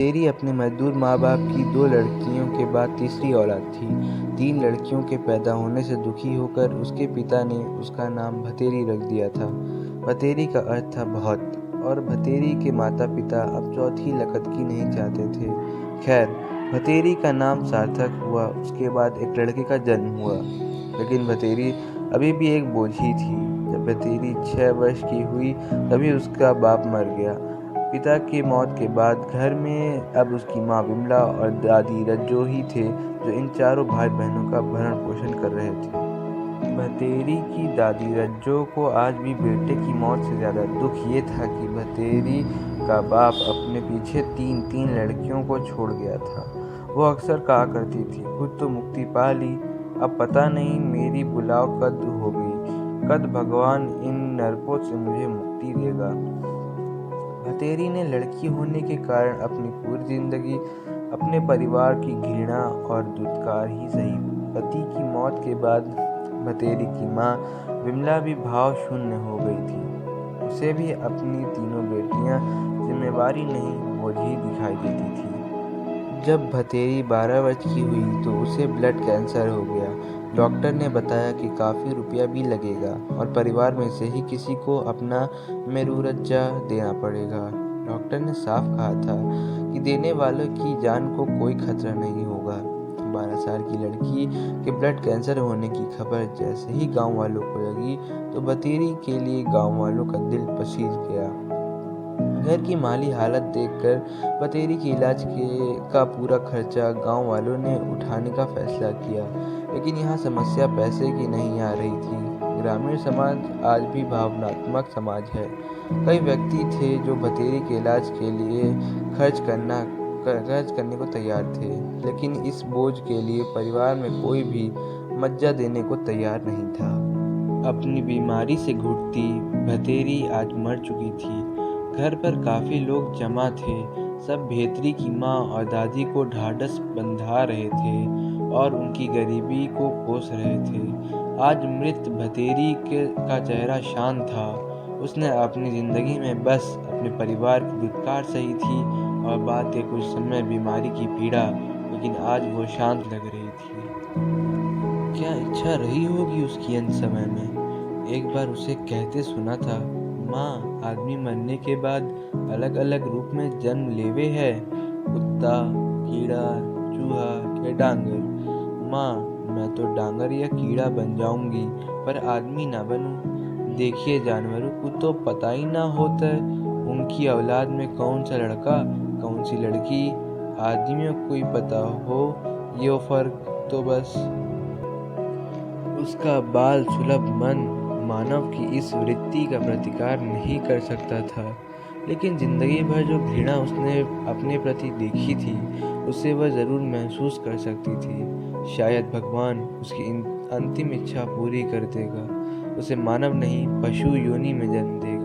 तेरी अपने मजदूर माँ-बाप की 2 लड़कियों के बाद तीसरी औलाद थी। 3 लड़कियों के पैदा होने से दुखी होकर उसके पिता ने उसका नाम भतेरी रख दिया था। भतेरी का अर्थ था बहुत, और भतेरी के माता-पिता अब चौथी लकतकी नहीं चाहते थे। खैर, भतेरी का नाम सार्थक हुआ। उसके बाद एक लड़के का जन्म हुआ, लेकिन भतेरी अभी भी एक बोझ ही थी। जब भतेरी 6 वर्ष की हुई तभी उसका बाप मर गया। पिता की मौत के बाद घर में अब उसकी माँ विमला और दादी रज्जो ही थे जो इन चारों भाई बहनों का भरण पोषण कर रहे थे। भतेरी की दादी रज्जो को आज भी बेटे की मौत से ज्यादा दुख ये था कि भतेरी का बाप अपने पीछे 3 लड़कियों को छोड़ गया था। वो अक्सर कहा करती थी, खुद तो मुक्ति पा ली, अब पता नहीं मेरी बुलाव कद होगी, कद भगवान इन नरकों से मुझे मुक्ति देगा। भतेरी ने लड़की होने के कारण अपनी पूरी जिंदगी अपने परिवार की घृणा और दुत्कार ही सही। पति की मौत के बाद भतेरी की माँ विमला भी भाव शून्य हो गई थी। उसे भी अपनी तीनों बेटियां जिम्मेवारी नहीं, बोझ ही दिखाई देती थी। जब भतेरी 12 वर्ष की हुई तो उसे ब्लड कैंसर हो गया। डॉक्टर ने बताया कि काफ़ी रुपया भी लगेगा और परिवार में से ही किसी को अपना मेरूरज्जा देना पड़ेगा। डॉक्टर ने साफ कहा था कि देने वालों की जान को कोई खतरा नहीं होगा। 12 साल की लड़की के ब्लड कैंसर होने की खबर जैसे ही गांव वालों को लगी तो भतेरी के लिए गांव वालों का दिल पसीज गया। घर की माली हालत देखकर भतेरी के इलाज का पूरा खर्चा गांव वालों ने उठाने का फैसला किया, लेकिन यहाँ समस्या पैसे की नहीं आ रही थी। ग्रामीण समाज आज भी भावनात्मक समाज है। कई व्यक्ति थे जो भतेरी के इलाज के लिए खर्च करने को तैयार थे, लेकिन इस बोझ के लिए परिवार में कोई भी मज्जा देने को तैयार नहीं था। अपनी बीमारी से घुटती भतेरी आज मर चुकी थी। घर पर काफी लोग जमा थे। सब भेतरी की माँ और दादी को ढाढ़स बंधा रहे थे और उनकी गरीबी को कोस रहे थे। आज मृत भतेरी का चेहरा शांत था। उसने अपनी जिंदगी में बस अपने परिवार की दुत्कार सही थी और बाद के कुछ समय बीमारी की पीड़ा, लेकिन आज वो शांत लग रही थी। क्या इच्छा रही होगी उसकी अंत समय में। एक बार उसे कहते सुना था, माँ, आदमी मरने के बाद अलग अलग रूप में जन्म लेवे है, कुत्ता, कीड़ा, चूहा या डांगर। माँ, मैं तो डांगर या कीड़ा बन जाऊंगी, पर आदमी ना बनूं। देखिए, जानवरों को तो पता ही ना होता उनकी औलाद में कौन सा लड़का कौन सी लड़की। आदमियों को ही पता हो ये फर्क तो बस उसका बाल सुलभ मन मानव की इस वृत्ति का प्रतिकार नहीं कर सकता था। लेकिन जिंदगी भर जो घृणा उसने अपने प्रति देखी थी, उसे वह जरूर महसूस कर सकती थी। शायद भगवान उसकी अंतिम इच्छा पूरी कर देगा, उसे मानव नहीं पशु योनि में जन्म देगा।